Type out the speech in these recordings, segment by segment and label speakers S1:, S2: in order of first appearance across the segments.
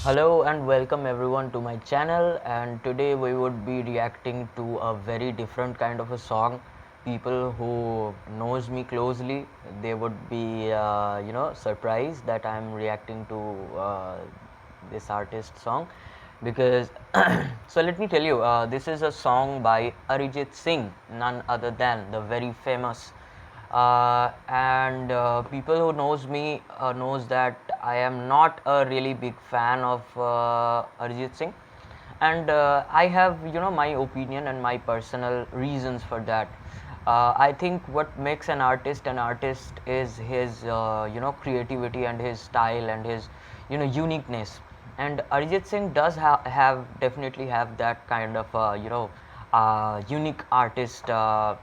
S1: Hello and welcome everyone to my channel, and today we would be reacting to a very different kind of a song. People who knows me closely, they would be surprised that I'm reacting to this artist song because so let me tell you, this is a song by Arijit Singh, none other than the very famous and people who knows me knows that I am not a really big fan of Arijit Singh, and I have my opinion and my personal reasons for that. I think what makes an artist is his creativity and his style and his uniqueness. And Arijit Singh does have definitely have that kind of unique artist. Uh,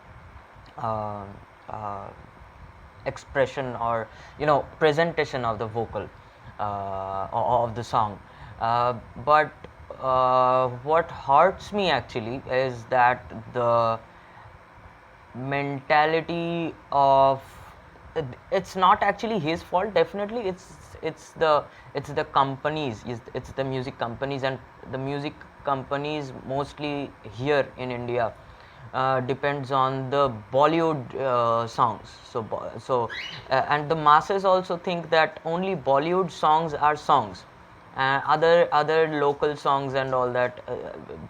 S1: uh, Expression or presentation of the vocal of the song, but what hurts me actually is that the mentality of it's not actually his fault. Definitely it's the companies, it's the music companies, and the music companies mostly here in India depends on the Bollywood songs. And the masses also think that only Bollywood songs are songs. Other local songs and all that,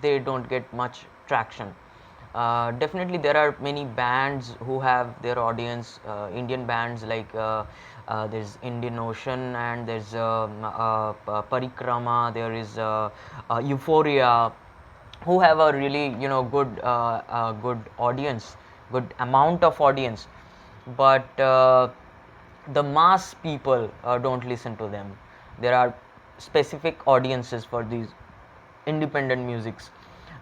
S1: they don't get much traction. Definitely, there are many bands who have their audience. Indian bands like there's Indian Ocean, and there's Parikrama. There is Euphoria, who have a really good audience, good amount of audience, but the mass people don't listen to them. There are specific audiences for these independent musics,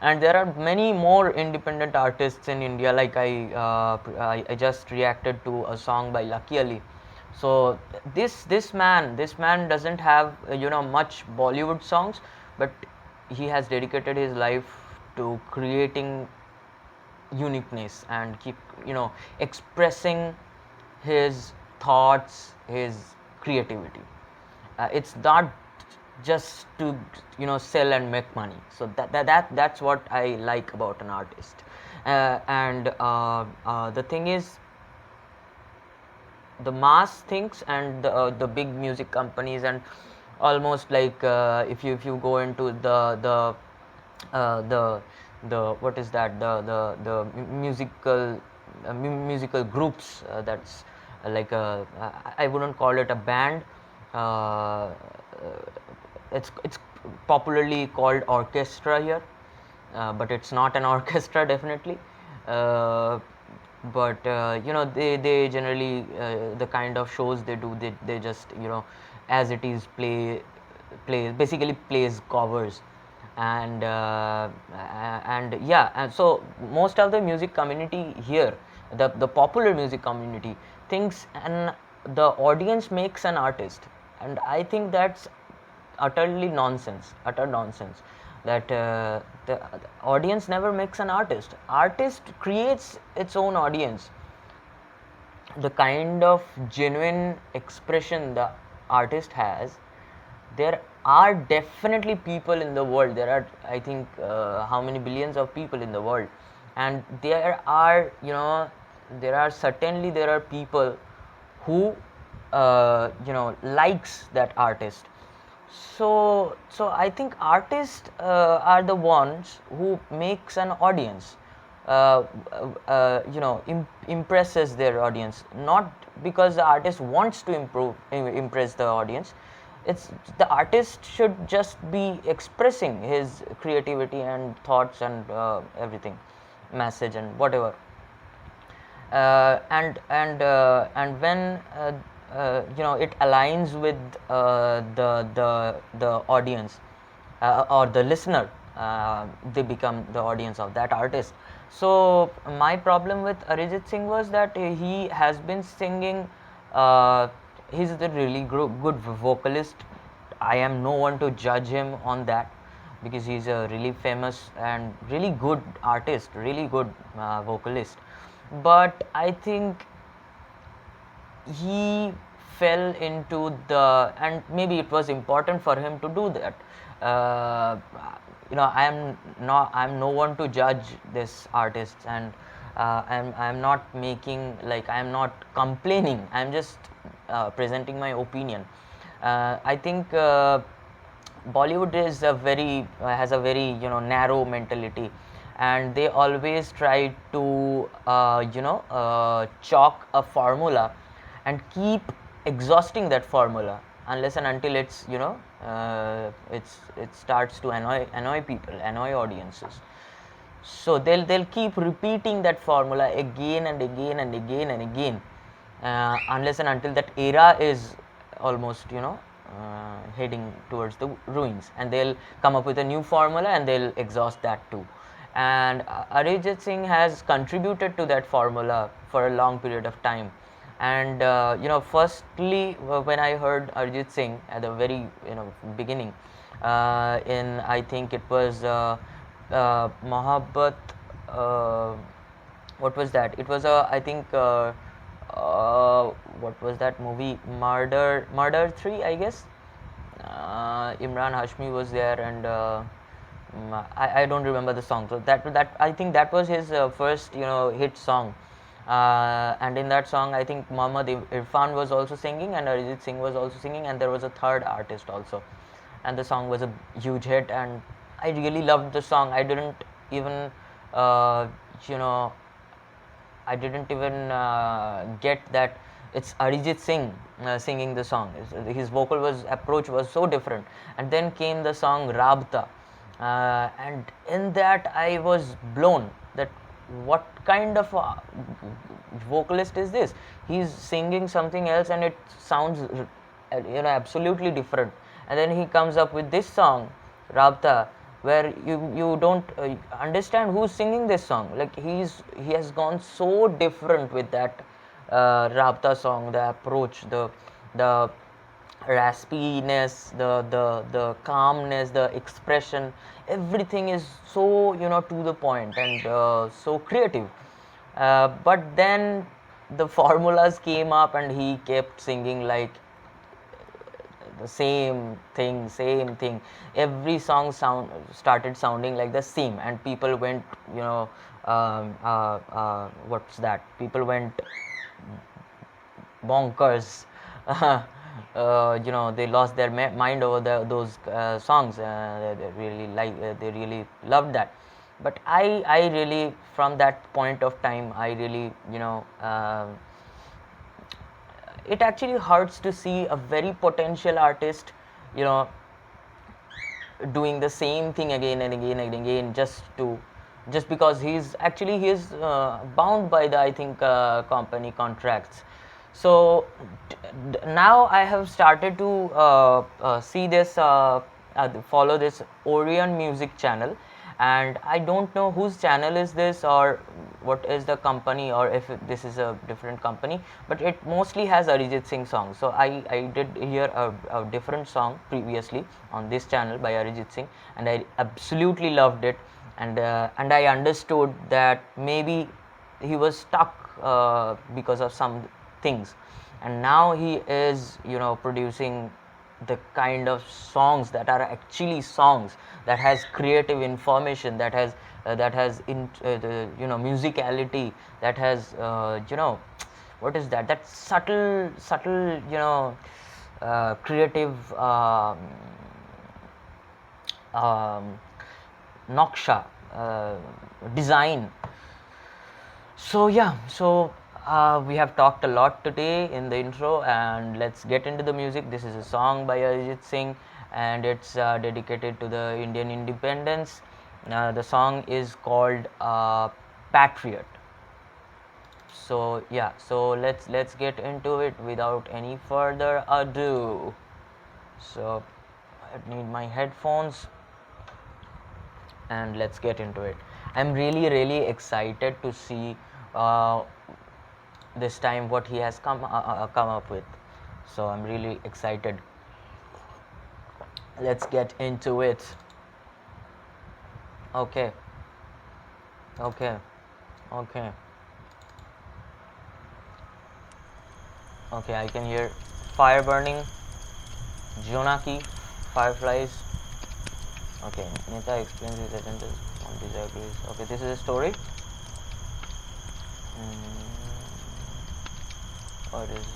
S1: and there are many more independent artists in India. Like I just reacted to a song by Lucky Ali. So this man doesn't have much Bollywood songs, but he has dedicated his life to creating uniqueness and keep expressing his thoughts, his creativity. It's not just to sell and make money. So that's what I like about an artist. And the thing is, the mass things and the big music companies, and almost like if you go into the what is that, the musical groups, that's like I wouldn't call it a band. uh, it's popularly called orchestra here, but it's not an orchestra definitely. uh, but they generally, the kind of shows they do, they just as it is basically plays covers. And yeah, and so most of the music community here, the popular music community, thinks and the audience makes an artist, and I think that's utter nonsense. That the audience never makes an artist. Artist creates its own audience. The kind of genuine expression the artist has, there are definitely people in the world. There are, I think, how many billions of people in the world, and there are people who likes that artist. So I think artists are the ones who makes an audience, impresses their audience, not because the artist wants to impress the audience. It's the artist should just be expressing his creativity and thoughts and everything, message and whatever. And when it aligns with the audience, or the listener, they become the audience of that artist. So my problem with Arijit Singh was that he has been singing, he's the really good vocalist. I am no one to judge him on that, because he's a really famous and really good artist, really good vocalist. But I think he fell into the, and maybe it was important for him to do that. uh, I'm no one to judge this artist, and I'm not making, like, I'm not complaining, I'm just presenting my opinion. I think Bollywood is a very has a very, narrow mentality, and they always try to chalk a formula and keep exhausting that formula unless and until it starts to annoy people, annoy audiences. So they'll keep repeating that formula again and again and again and again, unless and until that era is almost, heading towards the ruins, and they'll come up with a new formula and they'll exhaust that too. And Arijit Singh has contributed to that formula for a long period of time. And firstly, when I heard Arijit Singh at the very, beginning, in, I think it was Mohabbat, what was that? It was a, I think, what was that movie? Murder 3, I guess. Imran Hashmi was there, and I don't remember the song. So that I think that was his first, hit song. And in that song, I think Muhammad Irfan was also singing, and Arijit Singh was also singing, and there was a third artist also. And the song was a huge hit, and I really loved the song. I didn't even, uh, you know, I didn't even get that it's Arijit Singh singing the song. His vocal approach was so different. And then came the song Rabta, and in that I was blown that what kind of vocalist is this? He's singing something else, and it sounds absolutely different. And then he comes up with this song Rabta, where you don't understand who's singing this song. Like, he has gone so different with that Rabta song, the approach, the raspiness, the calmness, the expression, everything is so, to the point, and so creative. But then the formulas came up, and he kept singing like the same thing. Every song started sounding like the same, and people went, what's that? People went bonkers. They lost their mind over those songs. They really loved that. But I really, from that point of time, I really, it actually hurts to see a very potential artist, doing the same thing again and again and again, just because he's bound by the, I think, company contracts. So now I have started to see this, follow this Orion music channel, and I don't know whose channel is this, or what is the company, or if this is a different company, but it mostly has Arijit Singh songs. So I did hear a different song previously on this channel by Arijit Singh, and I absolutely loved it, and I understood that maybe he was stuck because of some things, and now he is, producing the kind of songs that are actually songs, that has creative information, that has musicality, that has, what is that subtle creative naksha, design. So yeah, we have talked a lot today in the intro, and let's get into the music. This is a song by Arijit Singh, and it's dedicated to the Indian independence. The song is called Patriot. So yeah, so let's get into it without any further ado. So I need my headphones, and let's get into it. I'm really excited to see this time what he has come up with. So I'm really excited. Let's get into it. Okay, I can hear fire burning, Jonaki, fireflies. Okay, Neta explains his agenda on disagrees. Okay, this is a story. What is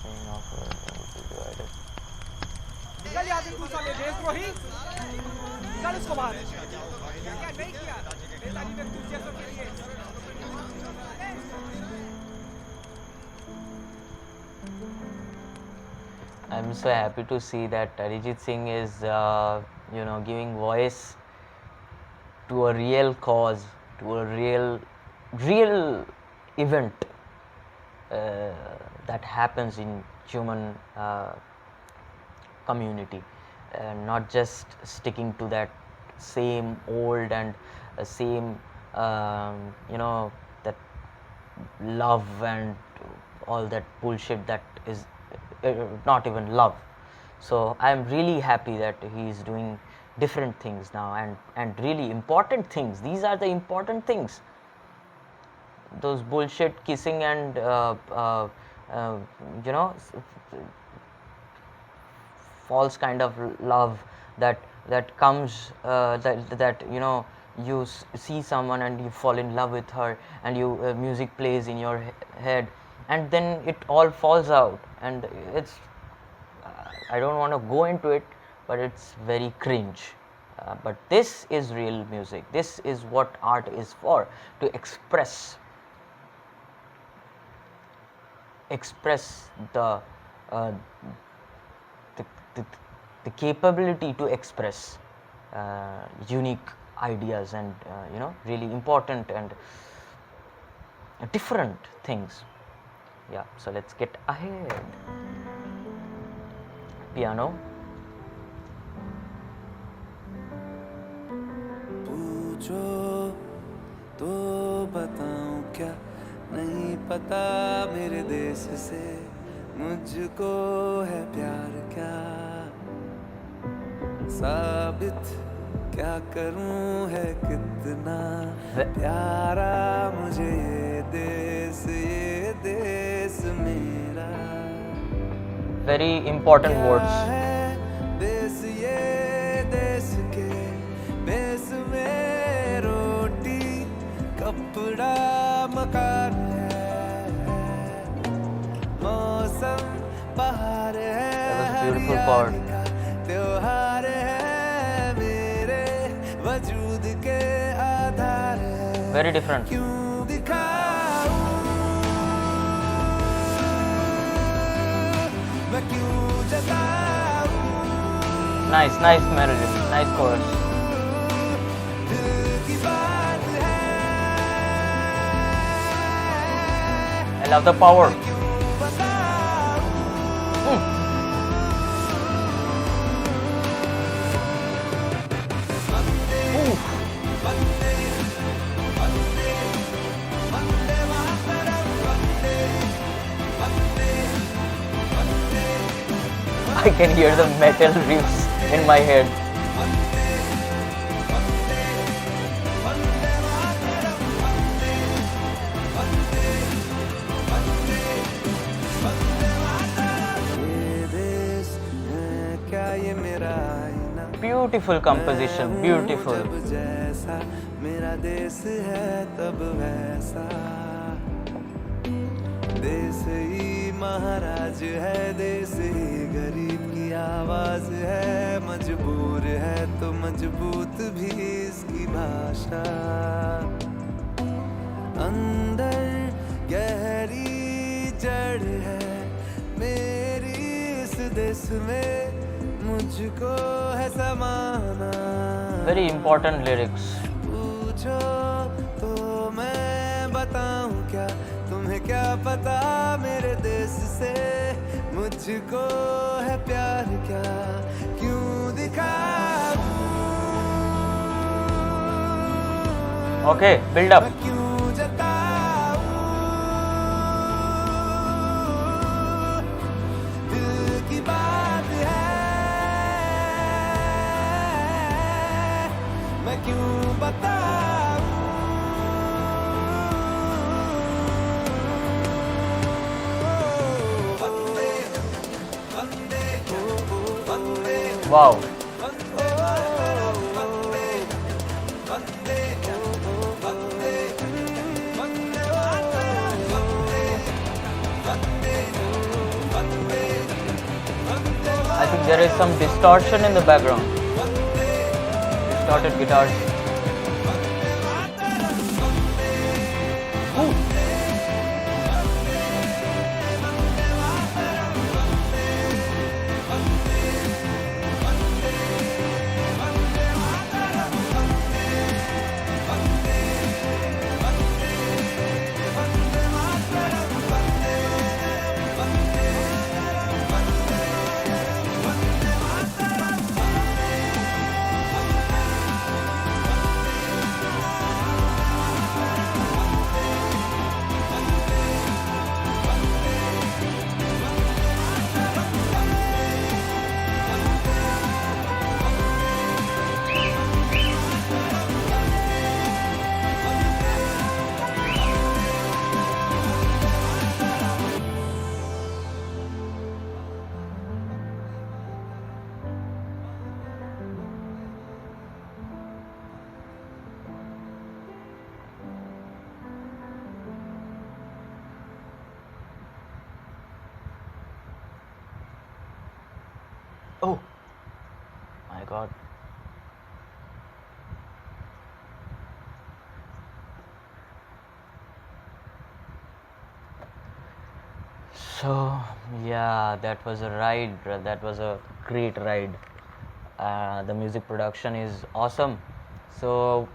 S1: being offered to be divided?
S2: निकल यहाँ से तू साले देशद्रोही निकल इसको बाहर क्या नहीं किया नेताजी ने दूसरे के लिए
S1: I'm so happy to see that Arijit Singh is giving voice to a real cause, to a real event that happens in human community, not just sticking to that same old and same that love and all that bullshit that is not even love. So I am really happy that he is doing different things now and really important things. These are the important things. Those bullshit kissing and false kind of love that comes that you see someone and you fall in love with her and you music plays in your head and then it all falls out and it's I don't want to go into it, but it's very cringe. But this is real music. This is what art is for, to express the capability to express unique ideas and really important and different things. Yeah, so let's get ahead. Piano.
S3: पूछो तो बताऊं क्या नहीं पता मेरे देश से मुझको है प्यार क्या साबित क्या करूं है कितना प्यारा मुझे ये देश मेरा
S1: very important words.
S3: देश ये देश के देश में रोटी कपड़ा मकान है मौसम बाहर है
S1: हरियाली
S3: का त्योहार है मेरे वजूद के आधार है
S1: very different.
S3: क्यों दिखाऊं मैं क्यों जताऊं
S1: Nice melody, nice chorus.
S3: दिल की बात है
S1: I love the power.
S3: क्यों बताऊं वंदे वंदे वंदे वंदे मातरम वंदे वंदे वंदे
S1: I can hear the metal riffs in my head. Beautiful composition, beautiful.
S3: जैसा मेरा देश है तब वैसा देश ही महाराज है देश ही गरीब की आवाज है मजबूर है तो मजबूत भी इसकी भाषा अंदर गहरी जड़ है मेरी इस देश में मुझको है समाना
S1: Very important lyrics.
S3: पूछो तो मैं बताऊं क्या तुम्हें क्या पता मेरे देश से मुझको है प्यार क्या क्यों दिखाऊं
S1: Okay, build up.
S3: क्यों जताऊं दिल की बात है मैं क्यों बताऊं वंदे
S1: Wow. I think there is some distortion in the background. Distorted guitars. Ooh. Oh my god. So yeah, that was a ride. That was a great ride. The music production is awesome. So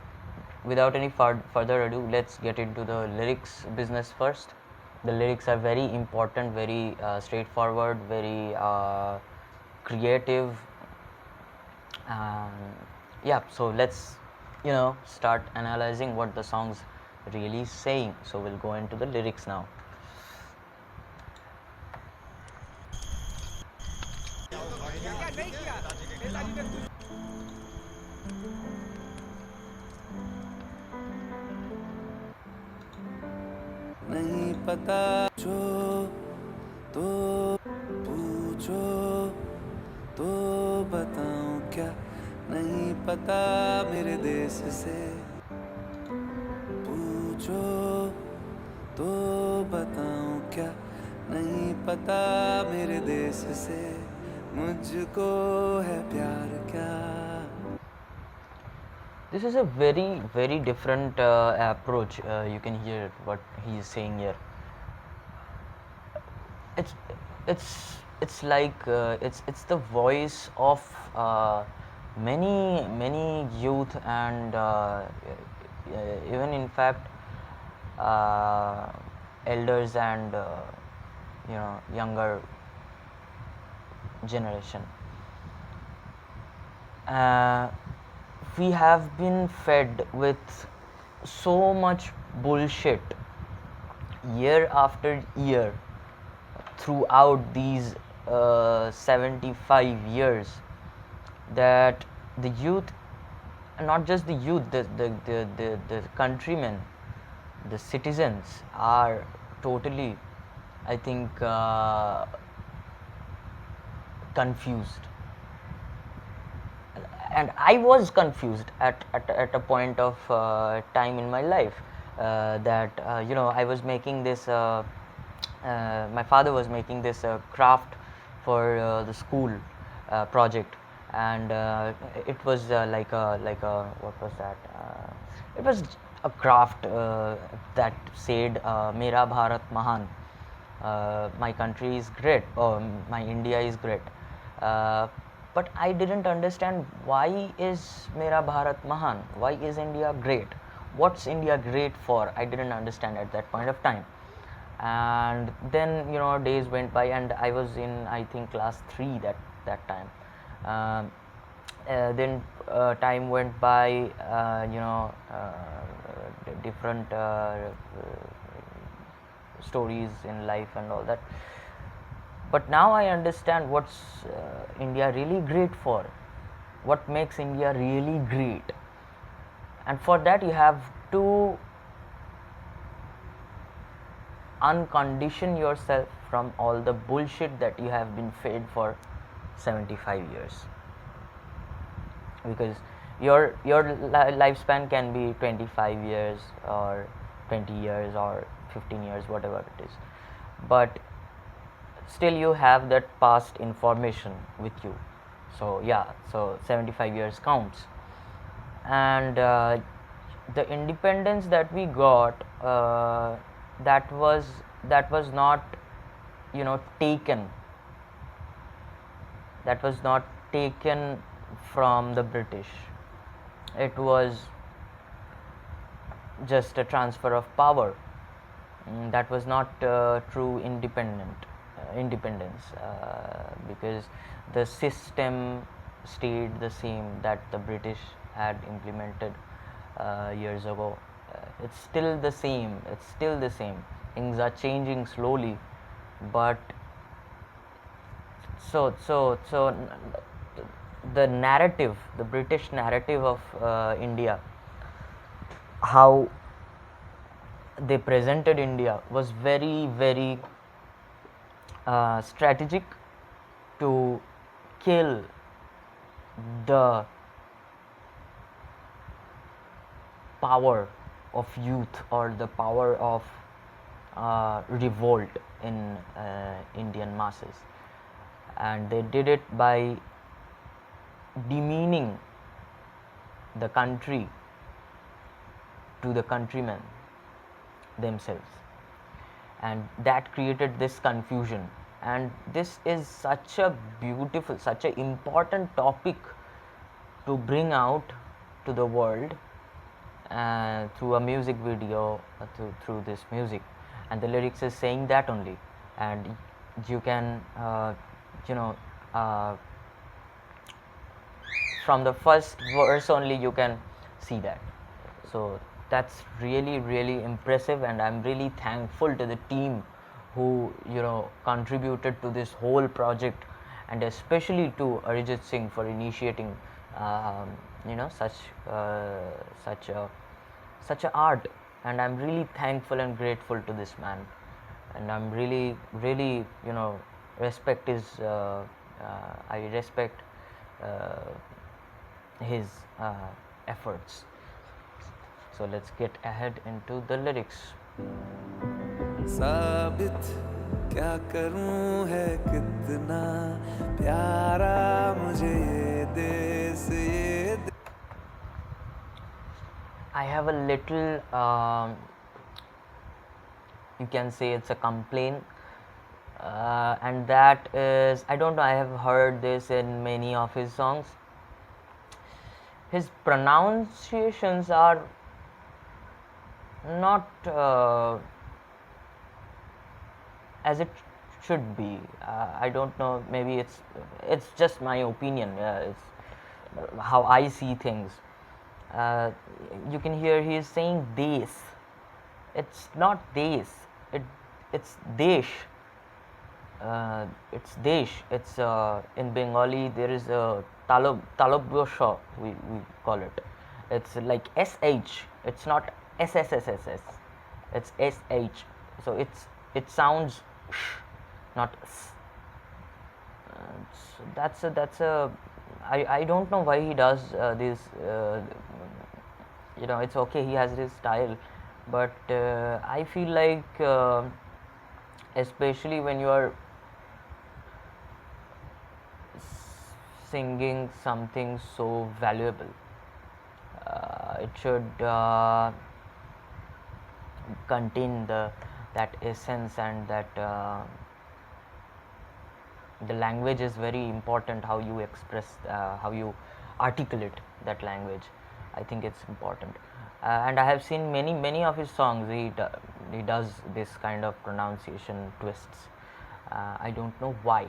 S1: without any further ado, let's get into the lyrics business first. The lyrics are very important, very straightforward, very creative. Yeah, so let's start analyzing what the song's really saying. So we'll go into the lyrics now.
S2: क्या नहीं किया नेताजी ने तुझ
S3: नहीं पता जो तो पूछो तो बताऊं क्या नहीं पता मेरे देश से पूछो तो बताऊं क्या नहीं पता मेरे देश से मुझको है प्यार क्या.
S1: This is a very different approach. You can hear what he is saying here. It's like it's the voice of many youth and even in fact elders and younger generation. We have been fed with so much bullshit year after year throughout these 75 years that the youth, not just the youth, the countrymen, the citizens are totally, I think, confused. And I was confused at a point of time in my life that I was making this my father was making this craft for the school project, and it was like a what was that it was a craft that said Mera Bharat Mahan, my country is great, or my India is great. But I didn't understand why is Mera Bharat Mahan, why is India great, what's India great for. I didn't understand at that point of time. And then days went by and I was in, I think, class 3 that time. Then time went by, different stories in life and all that. But now I understand what's India really great for, what makes India really great. And for that you have to uncondition yourself from all the bullshit that you have been fed for 75 years. because your lifespan can be 25 years or 20 years or 15 years, whatever it is, but still you have that past information with you. So yeah, so 75 years counts. And the independence that we got, that was that was not, taken, that was not taken from the British. It was just a transfer of power. That was not true independence, because the system stayed the same that the British had implemented years ago. It's still the same. It's still the same. Things are changing slowly, but so the narrative, the British narrative of India, how they presented India was very, very strategic to kill the power of youth or the power of revolt in Indian masses. And they did it by demeaning the country to the countrymen themselves, and that created this confusion. And this is such a beautiful, such an important topic to bring out to the world through a music video, through this music. And the lyrics is saying that only, and you can from the first verse only you can see that. So that's really, really impressive, and I'm really thankful to the team who contributed to this whole project, and especially to Arijit Singh for initiating such a art. And I'm really thankful and grateful to this man, and I'm really, really respect his I respect his efforts. So let's get ahead into the lyrics.
S3: साबित क्या करूं है कितना प्यारा मुझे ये देश ये
S1: I have a little you can say it's a complaint, and that is, I don't know, I have heard this in many of his songs. His pronunciations are not as it should be. I don't know, maybe it's just my opinion. It's how I see things. You can hear he is saying des. It's not des. It's desh. It's desh. It's in Bengali there is a talobosha, we call it. It's like sh. It's not ssss. It's sh. So it sounds sh, not s. So that's a I don't know why he does this. It's okay, he has his style, but I feel like especially when you are singing something so valuable, it should contain that essence, and that the language is very important, how you express, how you articulate that language. I think it's important. And I have seen many of his songs, he does this kind of pronunciation twists. I don't know why.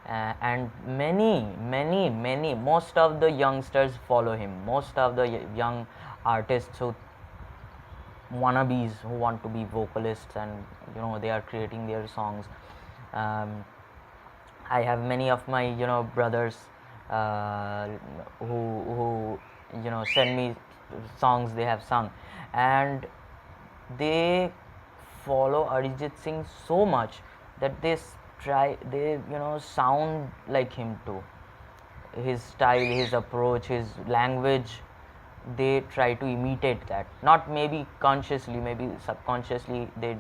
S1: And many most of the youngsters follow him. Most of the young artists who wannabes, who want to be vocalists, and they are creating their songs. I have many of my brothers who send me songs they have sung, and they follow Arijit Singh so much that they sound like him too. his style, his approach, his language, they try to imitate that. Not maybe consciously, maybe subconsciously they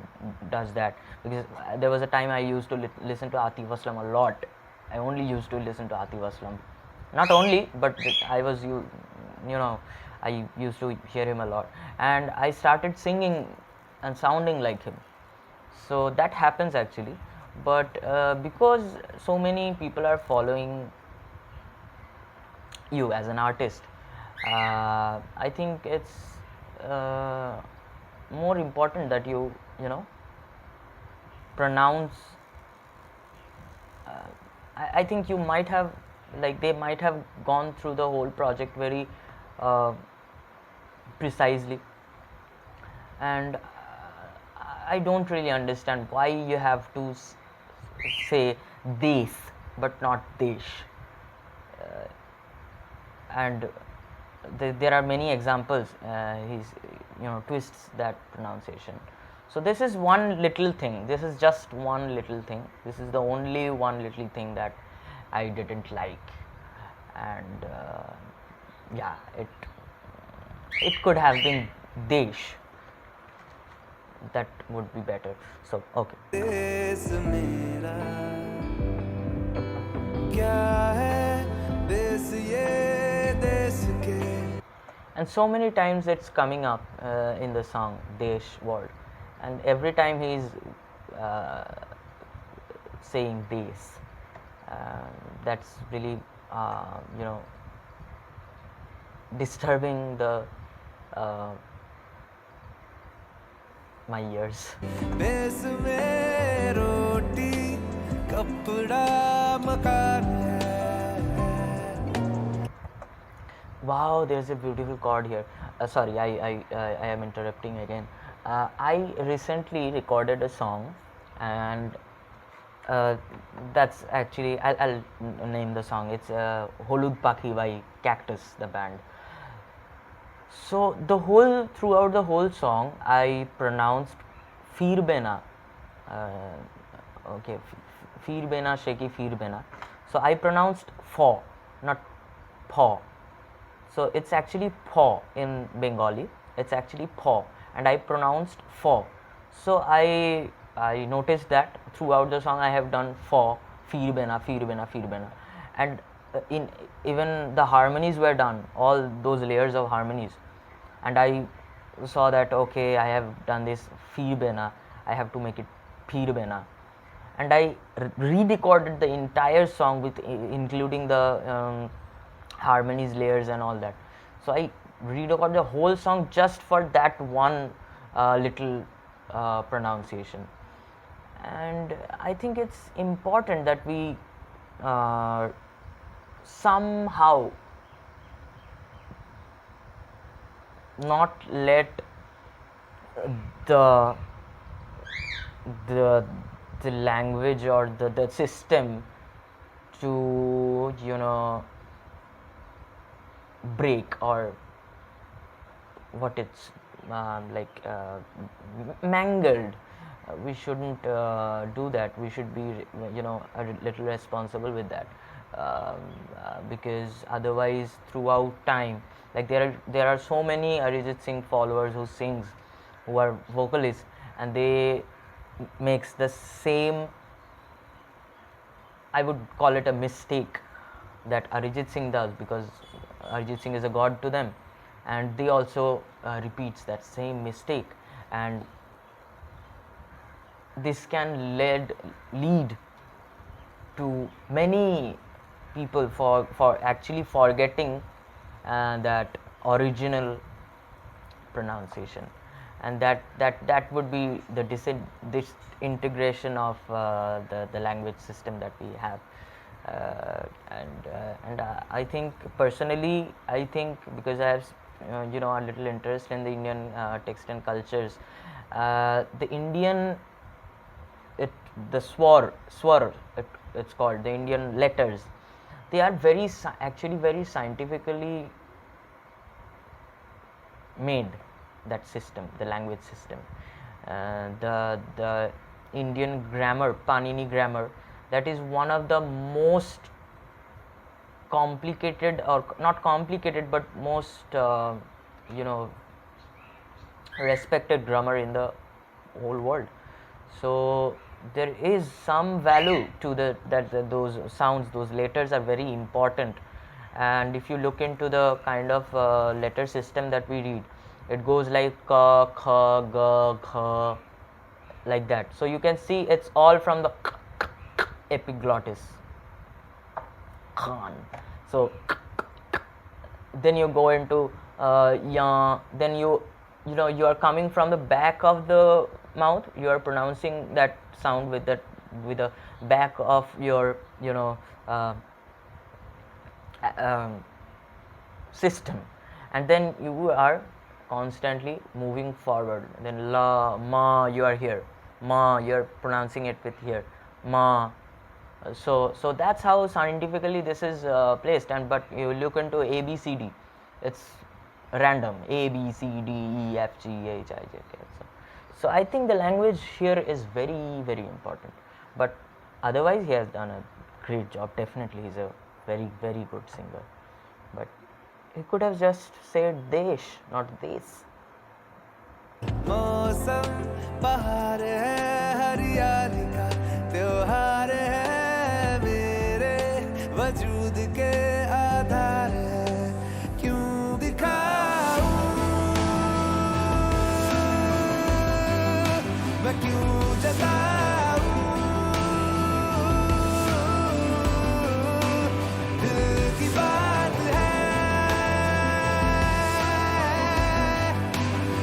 S1: does that. Because there was a time I used to listen to Atif Aslam a lot. I only used to listen to Atif Aslam. Not only, but I was I used to hear him a lot, and I started singing and sounding like him. So that happens actually, but because so many people are following you as an artist, I think it's more important that you pronounce. I think you might have, like, they might have gone through the whole project very precisely, and I don't really understand why you have to say this but not desh. And there are many examples. He's twists that pronunciation. So this is one little thing. This is just one little thing. This is the only one little thing that I didn't like, and yeah, it could have been desh. That would be better. So okay.
S3: देश मेरा क्या है देश ये देश के.
S1: And so many times it's coming up in the song Desh word, and every time he's saying this, that's really disturbing the my ears.
S3: देश में रोटी कपड़ा मकान है.
S1: Wow, there's a beautiful chord here. Sorry, I am interrupting again. I recently recorded a song, and that's actually, I'll name the song. It's Holud Pakhi by Cactus, the band. So throughout the whole song, I pronounced Fir Bena. Okay, Fir Bena, Shaky Fir Bena. So I pronounced for, not paw. So it's actually paw in Bengali. It's actually paw, and I pronounced for. So I noticed that throughout the song I have done for, Fir Bena, Fir Bena, Fir Bena, and in even the harmonies were done, all those layers of harmonies, and I saw that okay, I have done this Fir Bena, I have to make it Fir Bena, and I re-recorded the entire song with including the harmonies, layers, and all that. So I re-recorded the whole song just for that one little pronunciation, and I think it's important that we somehow not let the language or the system to break, or what it's mangled. We shouldn't do that. We should be a little responsible with that, because otherwise throughout time, like there are so many Arijit Singh followers who are vocalists, and they makes the same, I would call it a mistake, that Arijit Singh does, because Arijit Singh is a god to them, and they also repeats that same mistake, and this can lead to many people for actually forgetting that original pronunciation, and that would be the disintegration of the language system that we have. And I think personally, because I have a little interest in the Indian text and cultures, the Indian the swar it's called, the Indian letters, they are actually very scientifically made, that system, the language system. The Indian grammar, Panini grammar, that is one of the most complicated, or not complicated, but most you know, respected drummer in the whole world. So there is some value to that those sounds, those letters are very important. And if you look into the kind of letter system that we read, it goes like ka, kha, ga, kha, like that. So you can see it's all from the epiglottis. Khan. So then you go into ya, then you know, you are coming from the back of the mouth, you are pronouncing that sound with the back of your, you know, system, and then you are constantly moving forward. Then la, ma, you are here, ma, you are pronouncing it with here, ma. So that's how scientifically this is placed. And but you look into A B C D, it's random, A B C D E F G H I J K. So I think the language here is very, very important. But otherwise he has done a great job. Definitely he's a very, very good singer. But he could have just said desh, not this.
S3: मौसम बहार है, हरियाली का त्योहार है, मेरे वजूद के आधार है, क्यों दिखाऊं मैं, क्यों जताऊं दिल की बात है,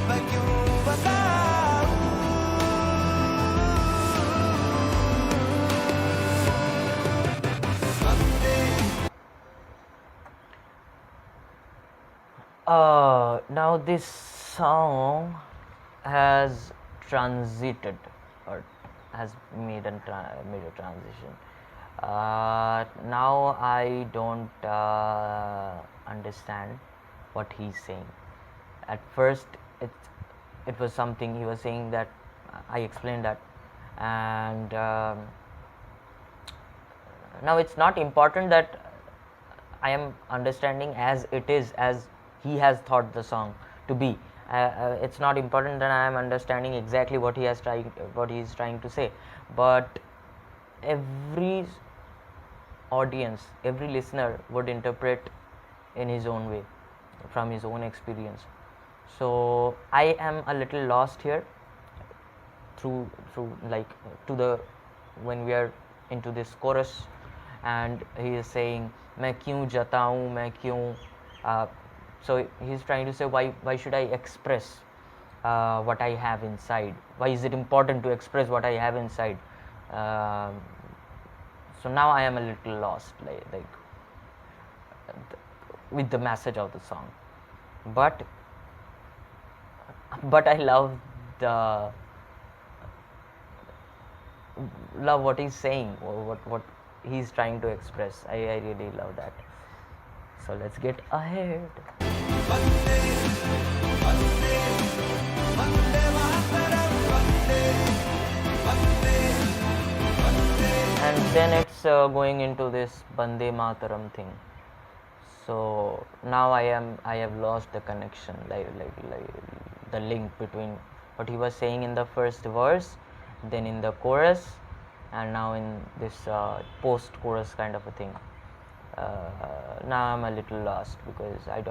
S3: मैं क्यों बताऊं।
S1: Now this song has transited, or has made a transition. Now I don't understand what he's saying. At first it was something he was saying that I explained that, and now it's not important that I am understanding as it is, as he has thought the song to be. It's not important that I am understanding exactly what he is trying to say, but every audience, every listener would interpret in his own way, from his own experience. So I am a little lost here through like to the, when we are into this chorus, and he is saying मैं क्यों जताऊं, मैं क्यों, so he's trying to say why should I express what I have inside, why is it important to express what I have inside. So now I am a little lost, like with the message of the song, but I love what he's saying, or what he's trying to express. I really love that. So let's get ahead. And then it's going into this Bande Mataram thing. So now I have lost the connection, like the link between what he was saying in the first verse, then in the chorus, and now in this post-chorus kind of a thing. Now I'm a little lost because I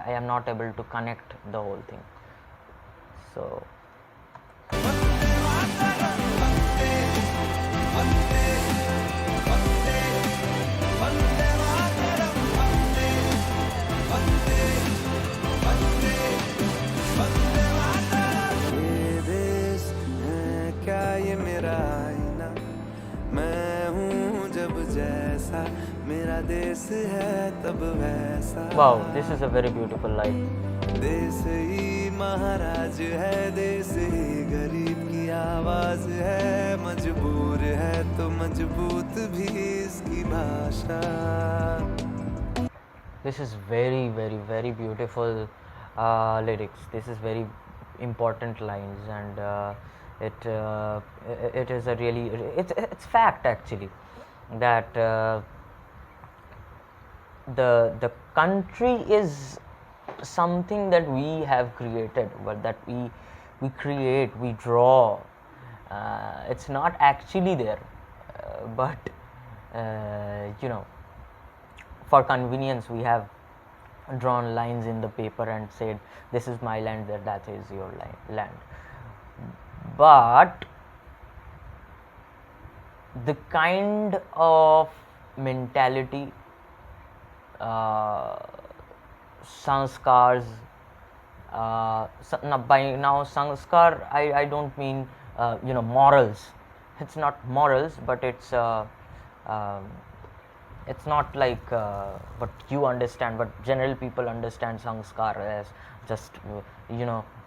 S1: am not able to connect the whole thing. So
S3: ये देश है क्या, ये मेरा आईना, मैं हूँ जब जैसा, मेरा देश है तब वैसा।
S1: wow, this is a very beautiful line.
S3: देश ही महाराज है, देश ही गरीब की आवाज है, मजबूर है तो मजबूत भी इसकी भाषा।
S1: This is very, very, very beautiful lyrics. This is very important lines, and it is a really, it's fact actually that the country is something that we have created, but that we create, we draw. It's not actually there, but for convenience we have drawn lines in the paper and said this is my land, that is your land. But the kind of mentality, sanskars, by now sanskar I don't mean morals. It's not morals, but it's not like what you understand, what general people understand sanskar as just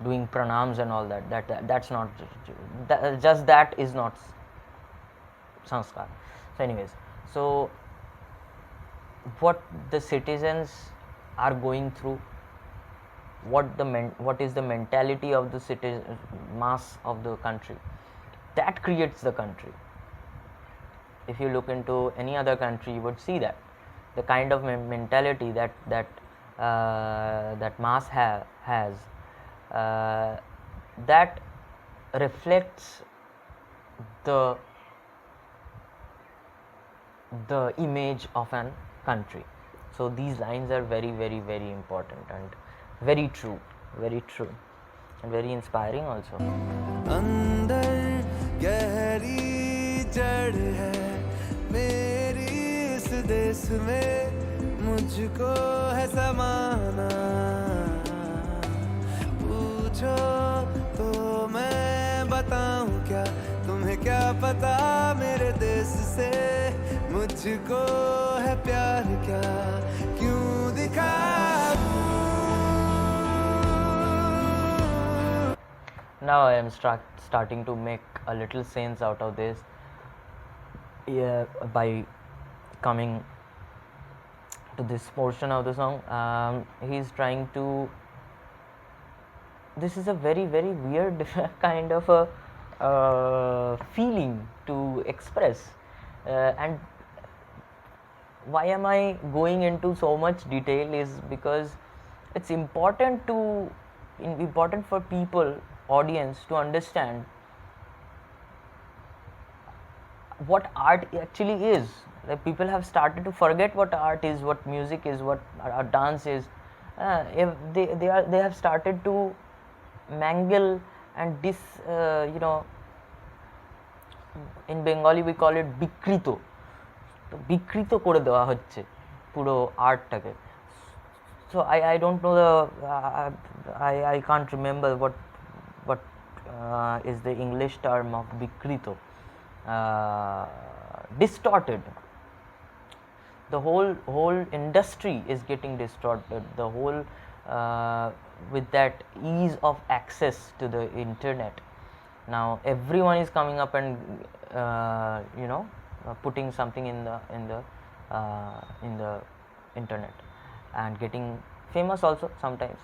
S1: doing pranams and all that. That's not just that is not sanskar. So anyways, so what the citizens are going through, what is the mentality of the mass of the country, that creates the country. If you look into any other country, you would see that the kind of mentality that mass has, that reflects the image of an country. So these lines are very, very, very important and very true, and very inspiring also.
S3: अंदर गहरी जड़ है मेरी इस देश में, मुझको है समाना, पूछो तो मैं बताऊं क्या, तुम्हें क्या पता मेरे देश से, मुझको है प्यार क्या, क्यों दिखाऊं.
S1: Now I am starting to make a little sense out of this, by coming to this portion of the song. He's trying to, this is a very, very weird kind of a feeling to express, and why am I going into so much detail is because it's important for people, audience, to understand what art actually is. Like, people have started to forget what art is, what music is, what dance is. If they have started to mangle and in Bengali we call it bikrito. তো বিকৃত করে দেওয়া হচ্ছে পুরো আর্টটাকে. So I don't know I can't remember what is the English term of bikrito. Distorted. The whole industry is getting distorted. The whole with that ease of access to the internet. Now everyone is coming up and putting something in the internet and getting famous also sometimes,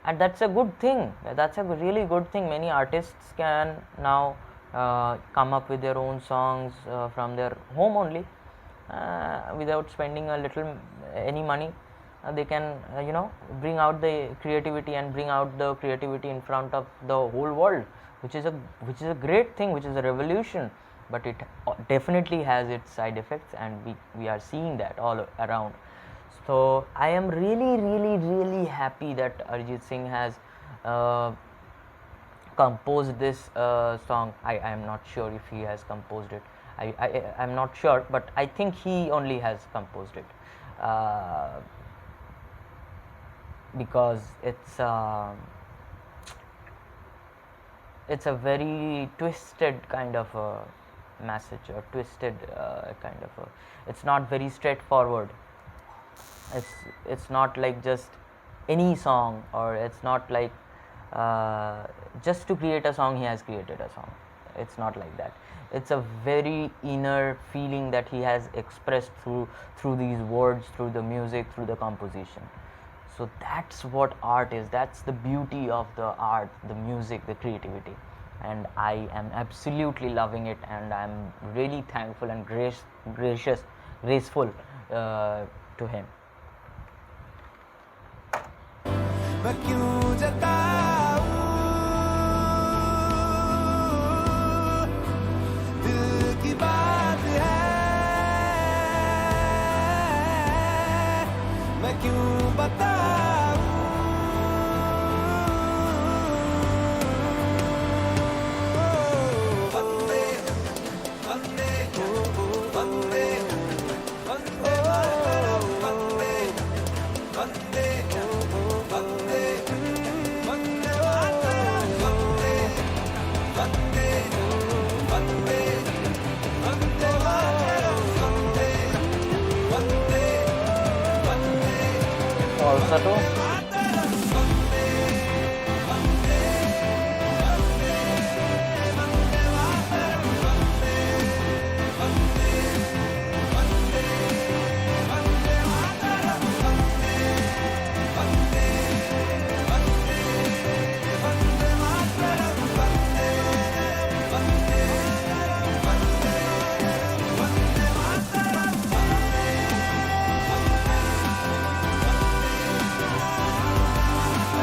S1: and that's a good thing. That's a really good thing. Many artists can now come up with their own songs from their home only, without spending any money. They can bring out the creativity and bring out the creativity in front of the whole world, which is a great thing, which is a revolution. But it definitely has its side effects, and we are seeing that all around. So I am really, really, really happy that Arijit Singh has composed this song. I am not sure if he has composed it. I'm not sure, but I think he only has composed it, because it's a very twisted kind of a message, or twisted kind of a, it's not very straightforward. It's not like just any song, or it's not like just to create a song he has created a song. It's not like that. It's a very inner feeling that he has expressed through these words, through the music, through the composition. So that's what art is. That's the beauty of the art, the music, the creativity. And I am absolutely loving it, and I'm really thankful and graceful to him.
S3: मैं क्यों जताऊं दिल की बात है मैं क्यों बताऊं वंदे वंदे वंदे वंदे मातरम वंदे वंदे वंदे वंदे मातरम वंदे वंदे वंदे वंदे मातरम वंदे वंदे वंदे
S1: Falsetto.
S3: Mataram Vande Vande Vande Vande Mataram Vande Vande Vande Vande Mataram Vande Vande Vande Vande Mataram Vande Vande Vande Vande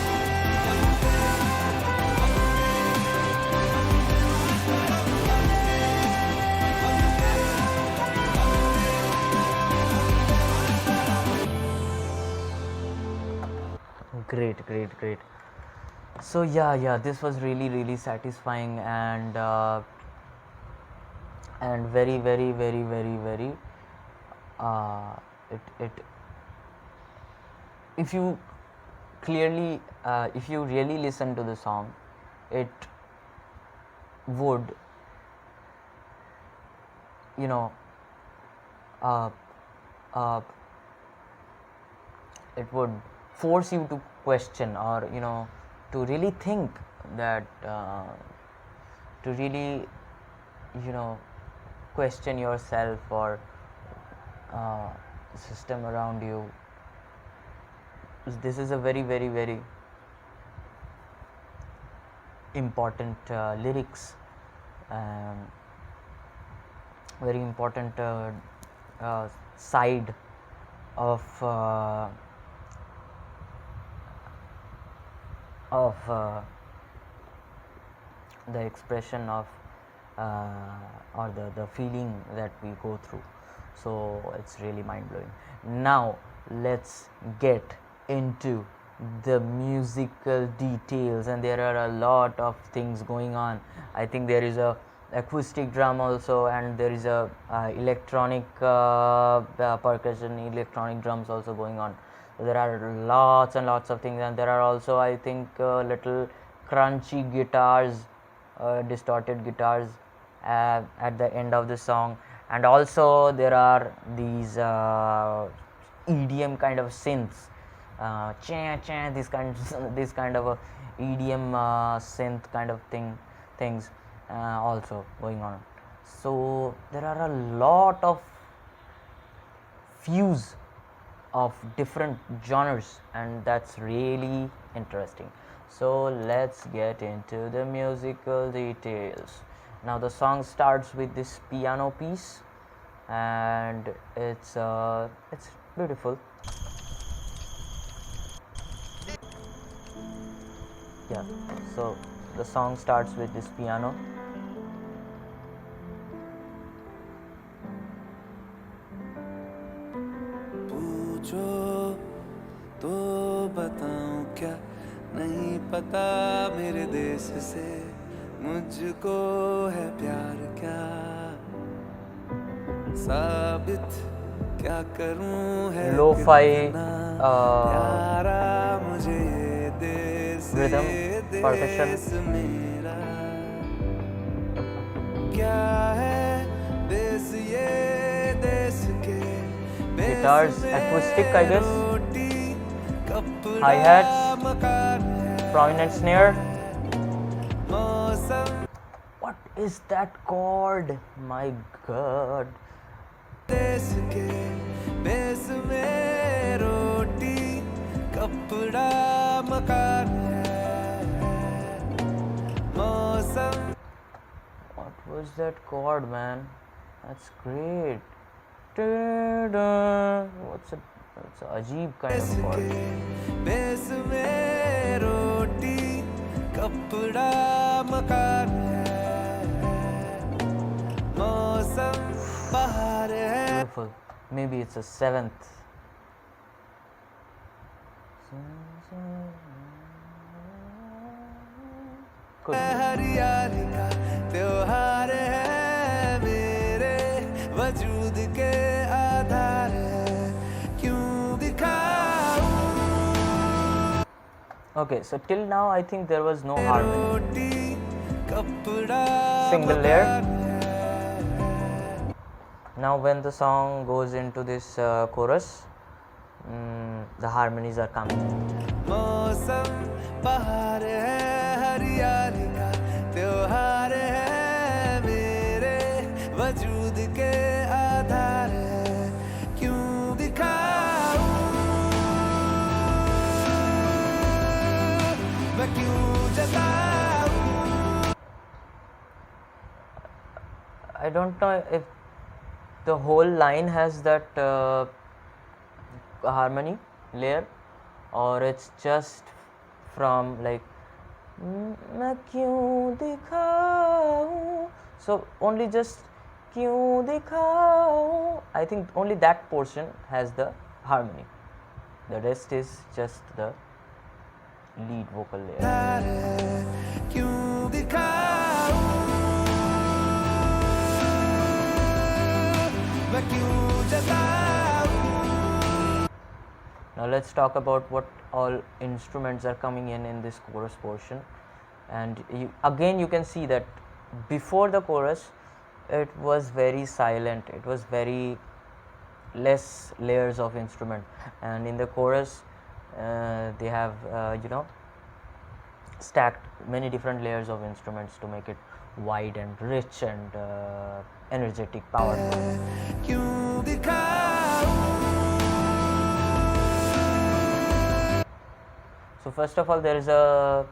S3: Mataram
S1: Great, great, great. So yeah, this was really satisfying and very it if you clearly if you really listen to the song, it would, you know, uh, uh, it would force you to question, or you know, to really think that to really, you know, question yourself or system around you. This is a very important lyrics, very important side of the expression of or the feeling that we go through. So it's really mind blowing. Now let's get into the musical details, and there are a lot of things going on. I think there is a acoustic drum also, and there is a electronic percussion, electronic drums also going on. So there are lots and lots of things, and there are also, I think, little crunchy guitars, distorted guitars at the end of the song, and also there are these EDM kind of synths, this kind of a EDM synth kind of things also going on. So there are a lot of fuse of different genres, and that's really interesting. So let's get into the musical details. Now the song starts with this piano piece, and it's beautiful. Yeah, so the song starts with this piano.
S3: पूछो तो बताऊं क्या नहीं पता मेरे देश से मुझको है प्यार क्या साबित क्या करूं है
S1: Lo-fi
S3: प्यारा मुझे ये देश
S1: rhythm, percussion.
S3: देश मेरा क्या है देश ये देश के
S1: Guitars, acoustic, I guess. Hi-hats, prominent snare. What is that chord? My God.
S3: देश के देश में रोटी कपड़ा मकान है
S1: What's that chord, man? That's great. What's a ajeeb kind of chord.
S3: Base में रोटी कपड़ा मकान है मौसम बाहर है
S1: Beautiful. Maybe it's a seventh. Could be.
S3: हरियाली का त्योहार है मेरे वजूद के आधार है क्यों दिखाऊं
S1: Okay, so till now I think there was no harmony.
S3: रोटी कपड़ा
S1: Single layer. Now when the song goes into this chorus, the harmonies are coming.
S3: मौसम बाहर है हरियाली का त्योहार है मेरे वजूद के आधार है क्यों दिखाऊं मैं क्यों जताऊं
S1: I don't know if the whole line has that harmony layer or it's just from like मैं क्यों दिखाऊं, so only just क्यों दिखाऊं, I think only that portion has the harmony, the rest is just the lead vocal layer.
S3: क्यों दिखाऊं मैं क्यों जताऊं
S1: Now let's talk about what all instruments are coming in this chorus portion, and again you can see that before the chorus it was very silent, it was very less layers of instrument, and in the chorus they have stacked many different layers of instruments to make it wide and rich and energetic, powerful.
S3: क्यों दिखाऊं
S1: So first of all there is a,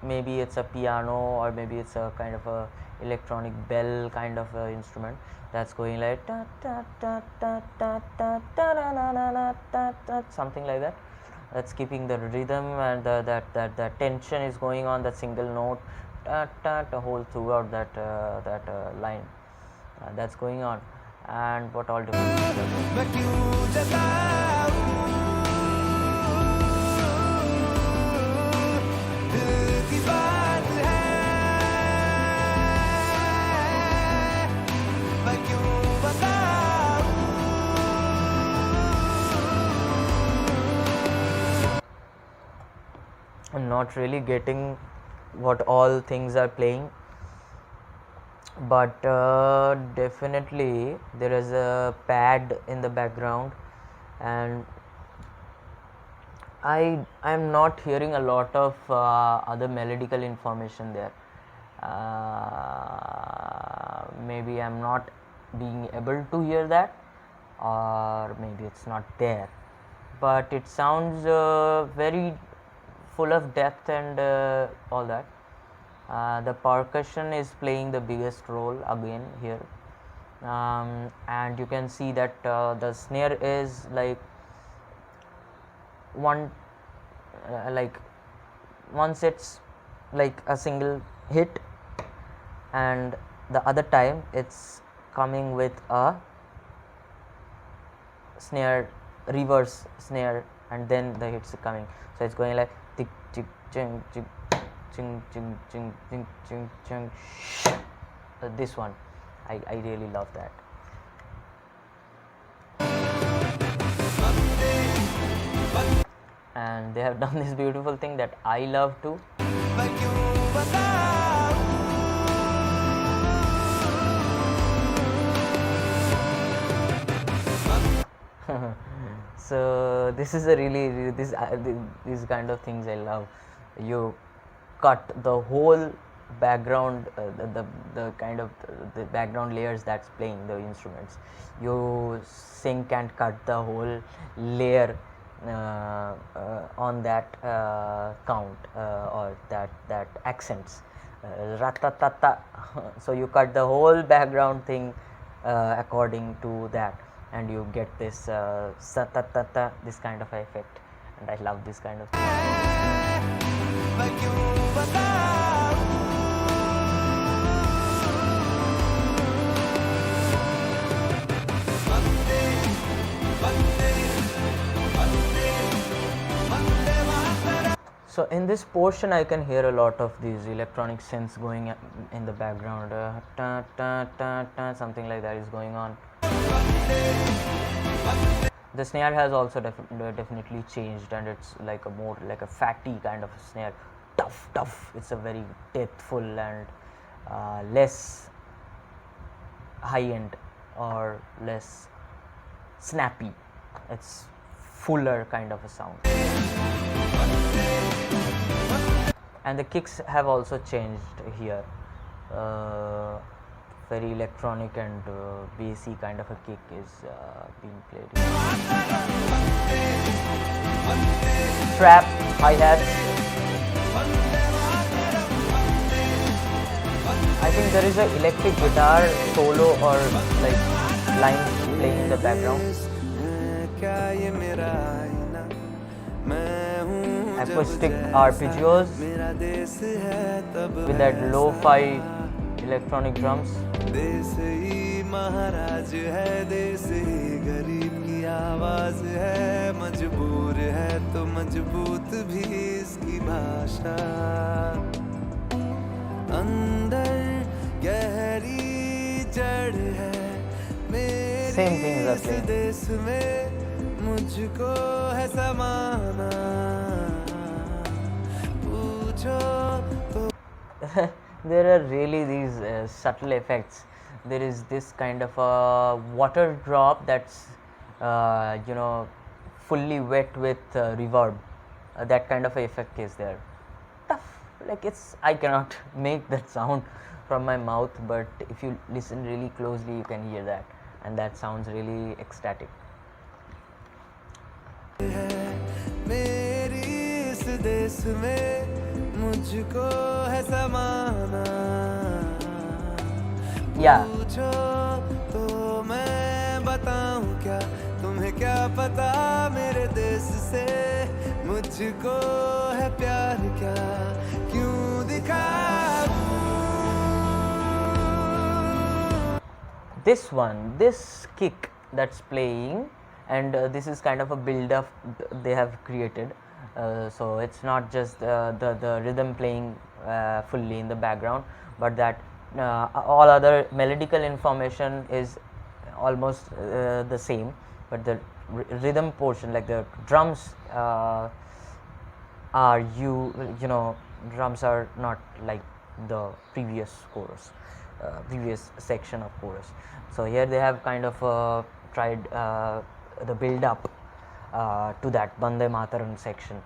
S1: maybe it's a piano or maybe it's a kind of a electronic bell kind of a instrument that's going like ta ta ta ta ta ta ta na na na na ta ta, something like that, that's keeping the rhythm and that tension is going on that single note ta ta ta whole throughout that line that's going on, and what all different things are going.
S3: मैं क्यों जताऊं दिल की बात है मैं क्यों बताऊं
S1: I'm not really getting what all things are playing, but definitely there is a pad in the background, and I am not hearing a lot of other melodical information there. Maybe I'm not being able to hear that, or maybe it's not there, but it sounds very full of depth and all that. The percussion is playing the biggest role again here, and you can see that the snare is like once it's like a single hit, and the other time it's coming with a snare, reverse snare, and then the hits are coming, so it's going like tick tick ching ching ching ching ching ching ching ching. This one I really love that. And they have done this beautiful thing that I love too.
S3: मैं क्यों बताऊं
S1: So this is a really these kind of things I love. You cut the whole background, the kind of the background layers that's playing the instruments. You sync and cut the whole layer on that count or that accents. ratatata. So you cut the whole background thing according to that, and you get this satatata, this kind of effect, and I love this kind of thing.
S3: मैं क्यों बताऊं वंदे वंदे वंदे Vande Mataram.
S1: So in this portion I can hear a lot of these electronic synths going in the background, ta, ta, ta, ta, something like that is going on. The snare has also definitely changed, and it's like a more like a fatty kind of a snare, tough. It's a very depthful and less high end or less snappy. It's fuller kind of a sound. And the kicks have also changed here. Very electronic and bassy kind of a kick is being played here. Trap, hi-hats. I think there is an electric guitar solo or like line playing in the background. Acoustic arpeggios with that lo-fi electronic drums.
S3: देश ही महाराज है, देश ही गरीब की आवाज है, मजबूर है तो मजबूत भी इसकी भाषा, अंदर गहरी जड़ है मेरे इस देश में, मुझको है समाना, पूछो तो.
S1: There are really these subtle effects. There is this kind of a water drop that's fully wet with reverb. That kind of effect is there. Tough, like I cannot make that sound from my mouth, but if you listen really closely you can hear that, and that sounds really ecstatic. Yeah.
S3: तो मैं बताऊं क्या तुम्हें, क्या पता मेरे देश से मुझको है प्यार, क्या क्यों दिखाऊं.
S1: This kick that's playing, and this is kind of a build up they have created. So it's not just the rhythm playing fully in the background, but that all other melodical information is almost the same, but the rhythm portion, like the drums drums are not like the previous chorus, previous section of chorus. So here they have kind of tried the build up to that Bande Mataram section,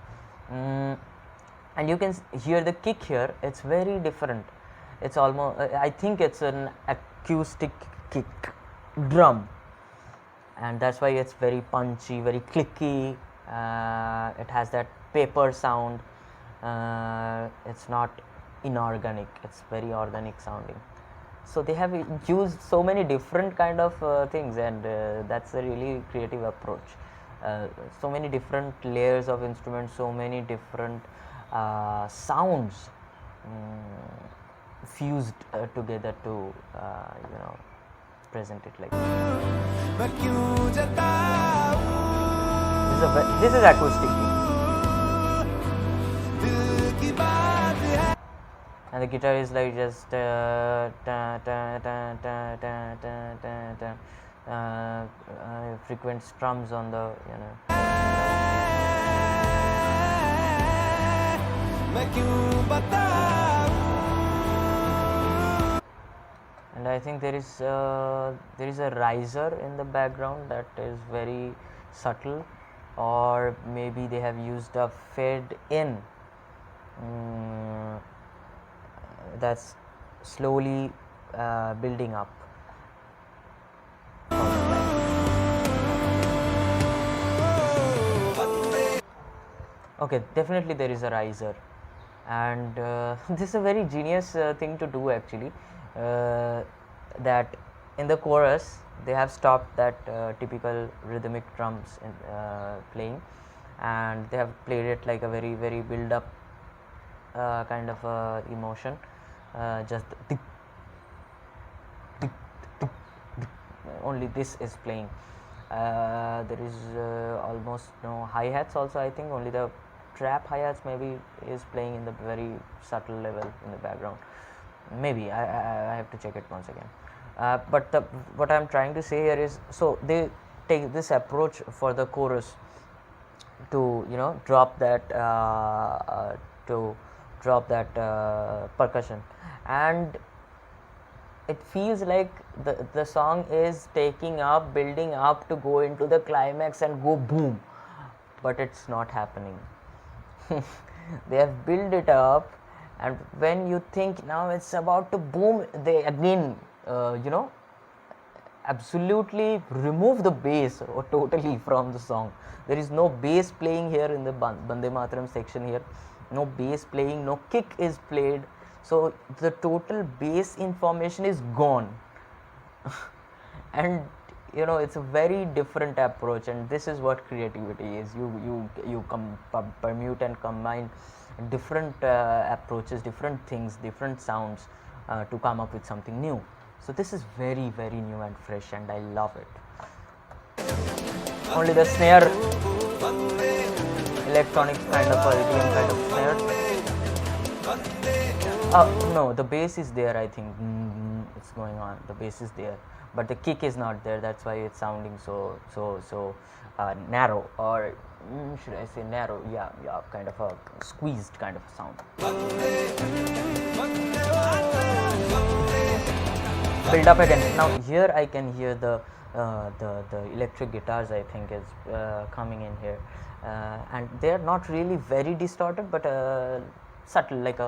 S1: and you can hear the kick here. It's very different. It's almost, I think it's an acoustic kick drum, and that's why it's very punchy, very clicky. It has that paper sound. It's not inorganic, it's very organic sounding. So they have used so many different kind of things, and that's a really creative approach. So many different layers of instruments, so many different sounds fused together to present it like this is acoustic, and the guitar is like just frequent strums on the and I think there is a riser in the background that is very subtle, or maybe they have used a fade in that's slowly building up. Okay, definitely there is a riser. and this is a very genius thing to do actually, that in the chorus they have stopped that typical rhythmic drums playing, and they have played it like a very build up kind of emotion, just tick, tick, tick, tick. Only this is playing. There is almost no hi-hats also. I think only the trap hi-hats maybe is playing in the very subtle level in the background. Maybe I have to check it once again. But what I'm trying to say here is, so they take this approach for the chorus to drop that percussion, and it feels like the song is taking up, building up to go into the climax and go boom, but it's not happening. They have built it up, and when you think now it's about to boom, they again absolutely remove the bass or totally from the song. There is no bass playing here in the Bande Mataram section here, no bass playing, no kick is played, so the total bass information is gone. And it's a very different approach, and this is what creativity is. You permute and combine different approaches, different things, different sounds to come up with something new. So this is very new and fresh, and I love it. Only the snare, electronic kind of EDM kind of snare. No, the bass is there. I think it's going on. The bass is there, but the kick is not there. That's why it's sounding so narrow, or should I say narrow? Yeah, kind of a squeezed kind of sound. Build up again. Now here I can hear the electric guitars, I think, is coming in here, and they are not really very distorted, but subtle, like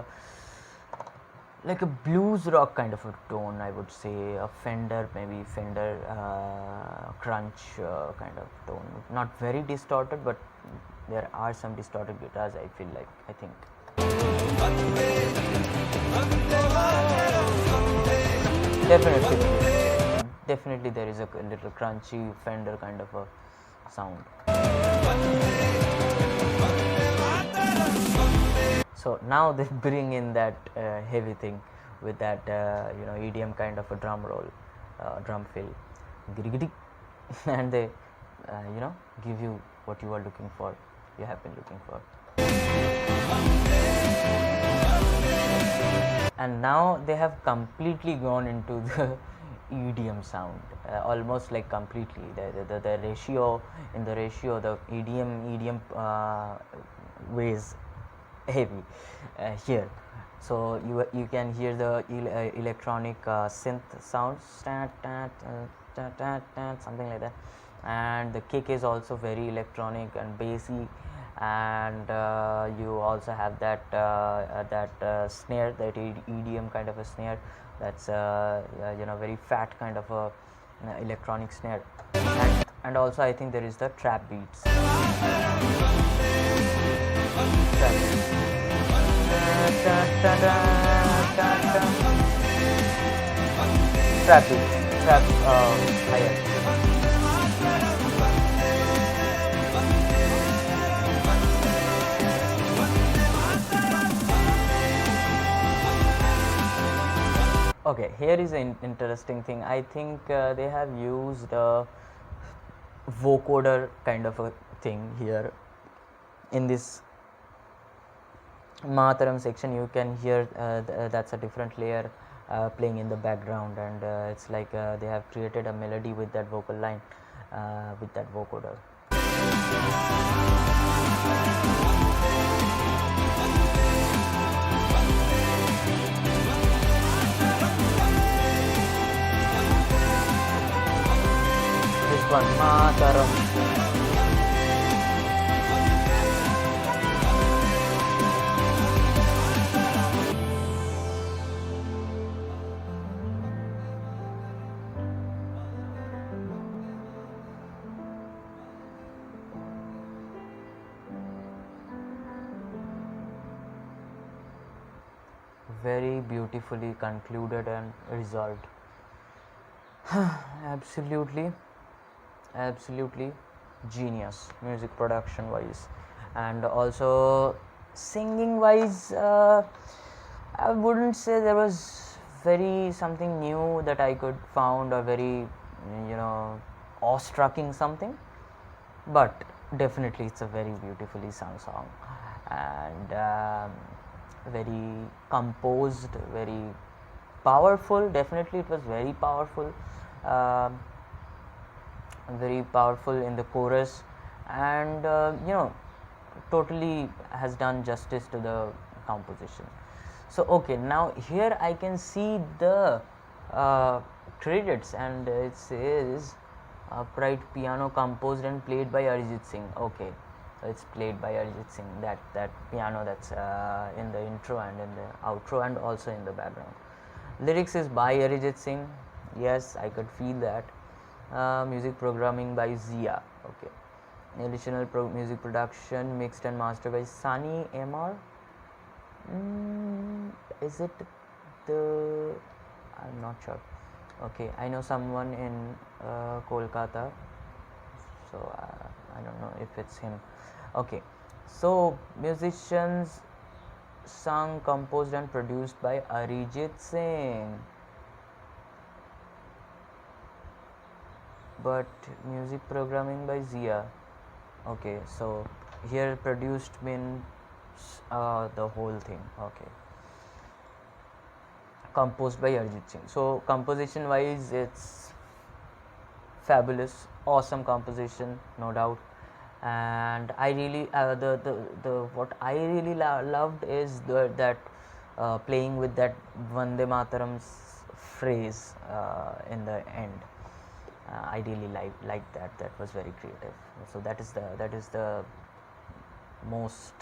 S1: a blues rock kind of a tone, I would say. A Fender crunch kind of tone, not very distorted, but there are some distorted guitars, I feel like, I think. Definitely there is a little crunchy Fender kind of a sound. So now they bring in that heavy thing with that EDM kind of a drum roll, drum fill, and they give you what you are looking for, you have been looking for. And now they have completely gone into the EDM sound, almost like completely. The ratio, the EDM weighs heavy here. So you can hear the electronic synth sounds, something like that, and the kick is also very electronic and bassy, and you also have that snare, that EDM kind of a snare, that's very fat kind of a electronic snare, and also I think there is the trap beats. Higher. Okay, here is an interesting thing. I think they have used a vocoder kind of a thing here in this Mataram section. You can hear that's a different layer playing in the background, and it's like they have created a melody with that vocal line, with that vocoder. This one, Mataram. very beautifully concluded and resolved. Absolutely, absolutely genius music production wise, and also singing wise. I wouldn't say there was very something new that I could found, or very, awe-striking something, but definitely it's a very beautifully sung song, and very composed, very powerful. Definitely it was very powerful, um very powerful in the chorus, and totally has done justice to the composition. So okay, now here I can see the credits, and it says upright piano composed and played by Arijit Singh. Okay, so it's played by Arijit Singh, that piano that's in the intro and in the outro and also in the background. Lyrics is by Arijit Singh. Yes, I could feel that. Music programming by Zia. Okay. Additional music production mixed and mastered by Sunny MR. Is it the? I'm not sure. Okay, I know someone in Kolkata, so I don't know if it's him. Okay, so musicians sung, composed and produced by Arijit Singh. But music programming by Zia. Okay, so here produced means the whole thing. Okay, composed by Arijit Singh. So composition wise, it's fabulous, awesome composition, no doubt. And I really the what I really loved is that playing with that Vande Mataram's phrase in the end. I really like that. That was very creative. So that is the most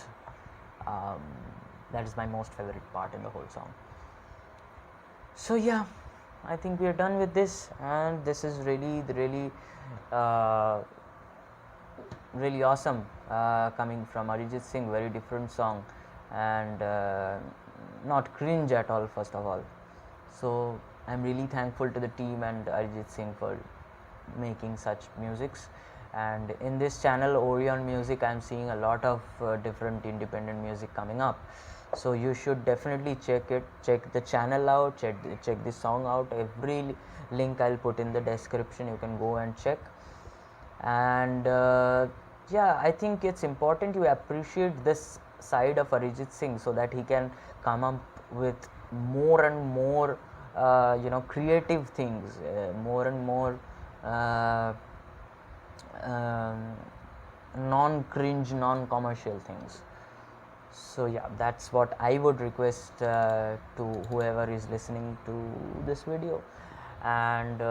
S1: that is my most favorite part in the whole song. So yeah, I think we are done with this, and this is really really awesome coming from Arijit Singh. Very different song, and not cringe at all, first of all. So I'm really thankful to the team and Arijit Singh for making such musics. And in this channel Orion Music, I'm seeing a lot of different independent music coming up, so you should definitely check the channel out, check this song out. Every link I'll put in the description, you can go and check. And yeah, I think it's important you appreciate this side of Arijit Singh, so that he can come up with more and more creative things, more and more non-cringe, non-commercial things. So yeah, that's what I would request to whoever is listening to this video. And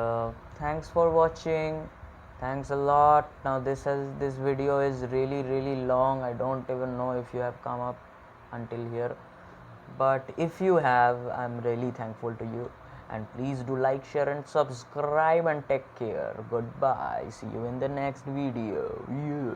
S1: thanks for watching. Thanks a lot. Now this video is really long. I don't even know if you have come up until here, but if you have, I'm really thankful to you. And please do like, share and subscribe, and take care. Goodbye. See you in the next video. Yeah.